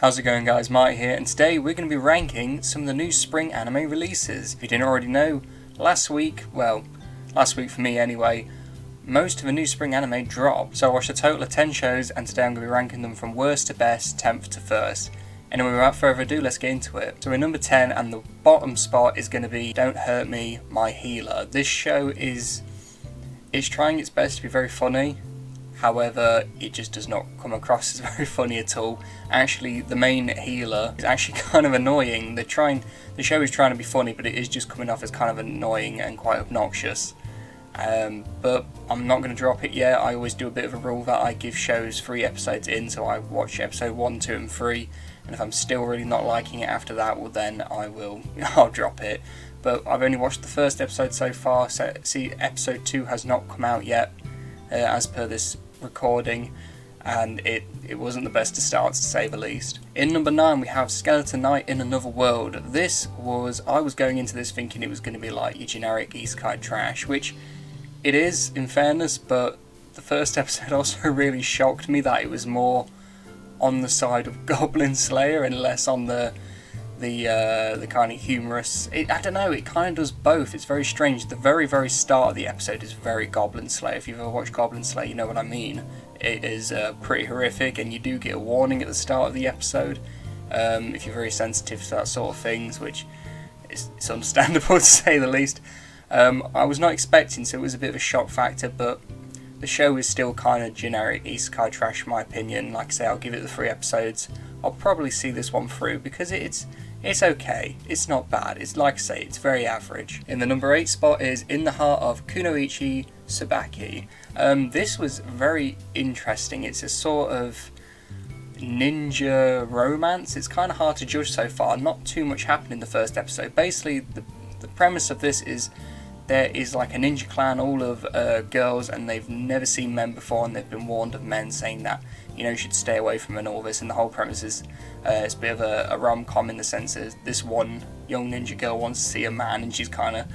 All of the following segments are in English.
How's it going, guys? Marty here, and today we're going to be ranking some of the new spring anime releases. If you didn't already know, last week for me anyway, most of the new spring anime dropped. So I watched a total of 10 shows, and today I'm going to be ranking them from worst to best, 10th to first. Anyway, without further ado, let's get into it. So we're number 10, and the bottom spot is going to be Don't Hurt Me, My Healer. This show is trying its best to be very funny. However, it just does not come across as very funny at all. Actually, the main healer is actually kind of annoying. The show is trying to be funny, but it is just coming off as kind of annoying and quite obnoxious. But I'm not going to drop it yet. I always do a bit of a rule that I give shows 3 episodes in, so I watch episode 1, 2 and 3, and if I'm still really not liking it after that, well then I'll drop it. But I've only watched the first episode so far, so see, episode 2 has not come out yet, as per this recording, and it wasn't the best of starts, to say the least. In number 9 we have Skeleton Knight in Another World. I was going into this thinking it was going to be like your generic isekai trash, which it is in fairness, but the first episode also really shocked me that it was more on the side of Goblin Slayer and less on the kind of humorous. I don't know, it kind of does both. It's very strange. The very, very start of the episode is very Goblin Slayer. If you've ever watched Goblin Slayer, you know what I mean. It is pretty horrific, and you do get a warning at the start of the episode if you're very sensitive to that sort of things, which it's understandable to say the least. I was not expecting, so it was a bit of a shock factor, but the show is still kind of generic isekai trash in my opinion. Like I say, I'll give it the 3 episodes. I'll probably see this one through because it's okay. It's not bad. It's, like I say, it's very average. In the number 8 spot is In the Heart of Kunoichi Tsubaki. This was very interesting. It's a sort of ninja romance. It's kind of hard to judge so far. Not too much happened in the first episode. Basically, the premise of this is there is like a ninja clan, all of girls, and they've never seen men before, and they've been warned of men saying that, you should stay away from and all this. And the whole premise is it's a bit of a rom-com in the sense that this one young ninja girl wants to see a man, and she's kind of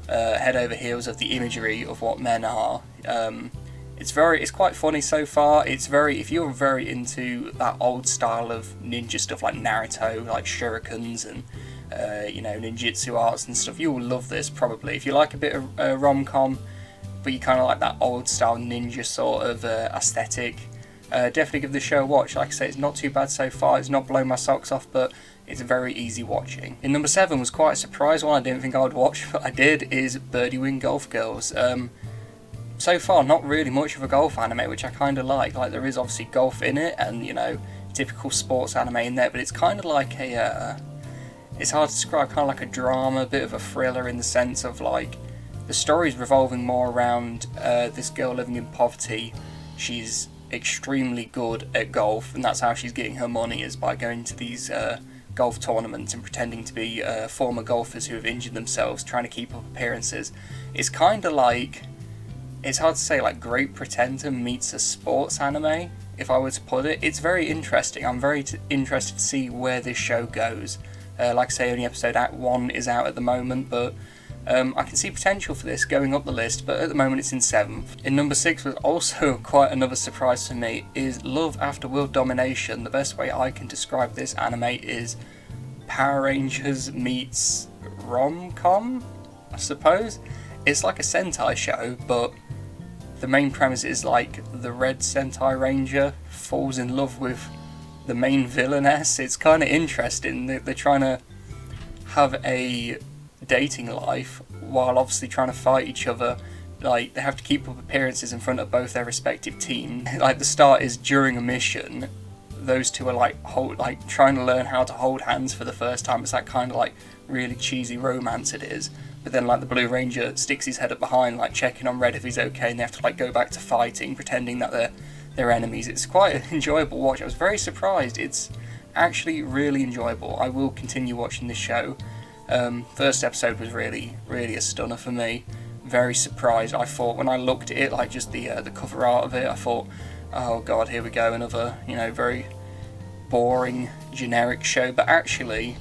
head over heels of the imagery of what men are. It's quite funny so far. If you're very into that old style of ninja stuff like Naruto, like shurikens and ninjutsu arts and stuff, you will love this probably. If you like a bit of rom-com, but you kind of like that old style ninja sort of aesthetic, definitely give the show a watch. Like I say, it's not too bad so far. It's not blowing my socks off, but it's very easy watching. In number 7 was quite a surprise one I didn't think I would watch, but I did, is Birdie Wing Golf Girls. So far, not really much of a golf anime, which I kind of like. Like, there is obviously golf in it, and typical sports anime in there, but it's kind of like it's hard to describe, kind of like a drama, a bit of a thriller in the sense of like the story's revolving more around this girl living in poverty. She's extremely good at golf, and that's how she's getting her money, is by going to these golf tournaments and pretending to be former golfers who have injured themselves, trying to keep up appearances. It's kind of like, it's hard to say, like Great Pretender meets a sports anime, if I were to put it. It's very interesting. I'm very interested to see where this show goes. Like I say, only episode 1 is out at the moment, but I can see potential for this going up the list, but at the moment it's in 7th. In number 6 was also quite another surprise for me, is Love After World Domination. The best way I can describe this anime is Power Rangers meets rom-com, I suppose. It's like a Sentai show, but the main premise is like the red Sentai Ranger falls in love with the main villainess. It's kind of interesting. They're trying to have a dating life while obviously trying to fight each other. Like, they have to keep up appearances in front of both their respective teams. Like, the start is during a mission. Those two are like trying to learn how to hold hands for the first time. It's that kind of like really cheesy romance it is. But then like the Blue Ranger sticks his head up behind, like checking on Red if he's okay, and they have to like go back to fighting, pretending that they're enemies. It's quite an enjoyable watch. I was very surprised. It's actually really enjoyable. I will continue watching this show. First episode was really, really a stunner for me. Very surprised. I thought when I looked at it, like just the cover art of it, I thought, oh god, here we go, another very boring, generic show. But actually,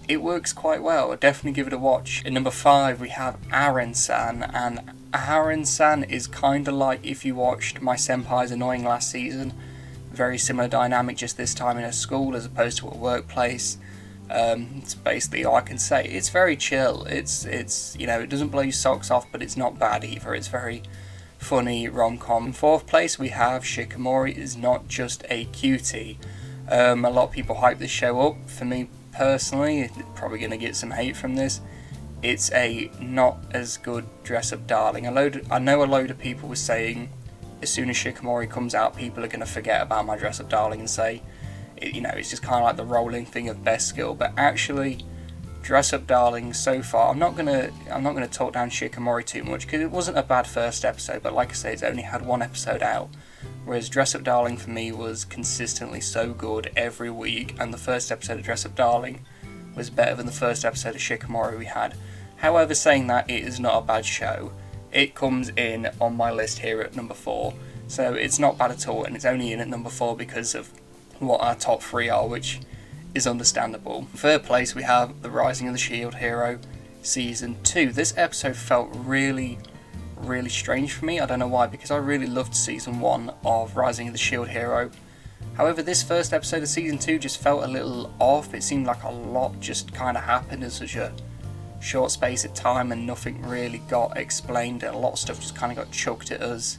it works quite well. I'd definitely give it a watch. In number 5 we have Aren-san, and Aren-san is kind of like if you watched My Senpai's Annoying Last Season. very similar dynamic, just this time in a school as opposed to a workplace. It's basically all I can say. It's very chill. It's you know, it doesn't blow your socks off, but it's not bad either. It's very funny rom-com. In fourth place we have Shikamori is not just a cutie. A lot of people hype this show up. For me personally, probably going to get some hate from this. It's a not as good dress-up darling. I know a load of people were saying as soon as Shikamori comes out, people are going to forget about my dress-up darling and say, you know, it's just kind of like the rolling thing of best skill. But actually, Dress Up Darling so far, I'm not gonna talk down Shikamori too much because it wasn't a bad first episode, but like I say, it's only had one episode out. Whereas Dress Up Darling for me was consistently so good every week, and the first episode of Dress Up Darling was better than the first episode of Shikamori we had. However, saying that, it is not a bad show. It comes in on my list here at number 4, so it's not bad at all, and it's only in at number 4 because of what our top 3 are, which is understandable. Third place we have The Rising of the Shield Hero Season 2. This episode felt really strange for me. I don't know why, because I really loved Season 1 of Rising of the Shield Hero. However, this first episode of Season 2 just felt a little off. It seemed like a lot just kind of happened in such a short space of time and nothing really got explained. A lot of stuff just kind of got chucked at us.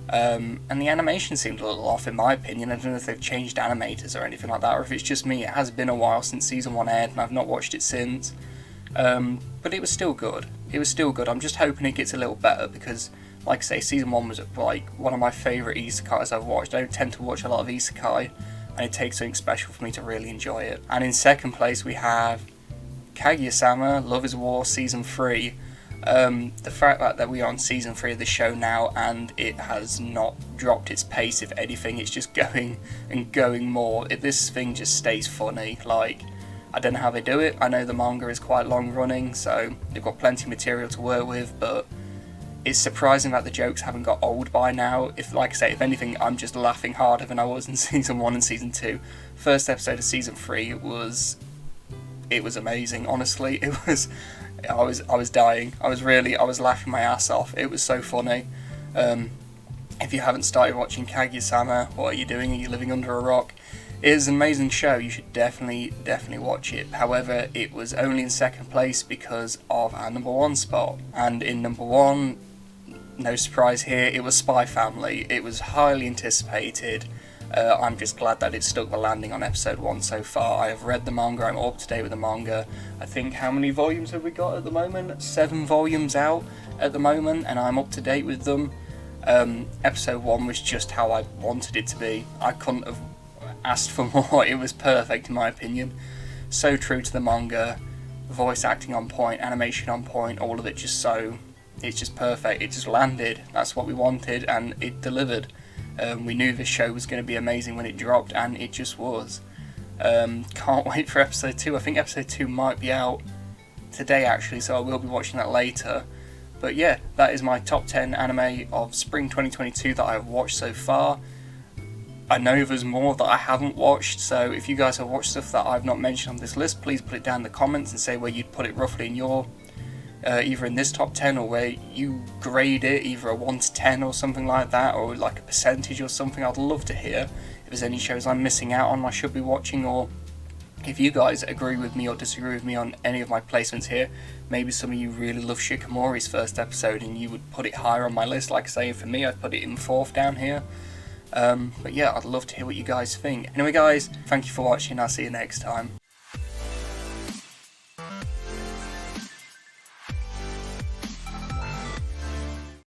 And the animation seemed a little off in my opinion. I don't know if they've changed animators or anything like that, or if it's just me. It has been a while since Season 1 aired and I've not watched it since. But it was still good. I'm just hoping it gets a little better because, like I say, Season 1 was like one of my favourite isekais I've watched. I don't tend to watch a lot of isekai, and it takes something special for me to really enjoy it. And in second place we have Kaguya-sama Love is War Season 3. The fact that we are on Season 3 of the show now and it has not dropped its pace, if anything, it's just going and going more. This thing just stays funny. Like, I don't know how they do it. I know the manga is quite long running, so they've got plenty of material to work with, but it's surprising that the jokes haven't got old by now. If, like I say, if anything, I'm just laughing harder than I was in Season 1 and Season 2. First episode of Season 3 was amazing, honestly. I was dying. I was laughing my ass off. It was so funny. If you haven't started watching Kaguya-sama, what are you doing? Are you living under a rock? It is an amazing show. You should definitely watch it. However, it was only in second place because of our number 1 spot. And in number 1, no surprise here, it was Spy Family. It was highly anticipated. I'm just glad that it stuck the landing on episode 1 so far. I have read the manga, I'm up to date with the manga. I think, how many volumes have we got at the moment? 7 volumes out at the moment, and I'm up to date with them. Episode 1 was just how I wanted it to be. I couldn't have asked for more. It was perfect in my opinion. So true to the manga, voice acting on point, animation on point, all of it just it's just perfect. It just landed. That's what we wanted, and it delivered. We knew this show was going to be amazing when it dropped, and it just was. Can't wait for episode 2. I think episode 2 might be out today actually, so I will be watching that later. But yeah, that is my top 10 anime of spring 2022 that I have watched so far. I know there's more that I haven't watched, so if you guys have watched stuff that I've not mentioned on this list, please put it down in the comments and say where you'd put it roughly in your either in this top 10 or where you grade it, either a 1 to 10 or something like that, or like a percentage or something. I'd love to hear if there's any shows I'm missing out on I should be watching, or if you guys agree with me or disagree with me on any of my placements here. Maybe some of you really love Shikamori's first episode and you would put it higher on my list. Like I say, for me, I'd put it in 4th down here. But yeah, I'd love to hear what you guys think. Anyway guys, thank you for watching, I'll see you next time.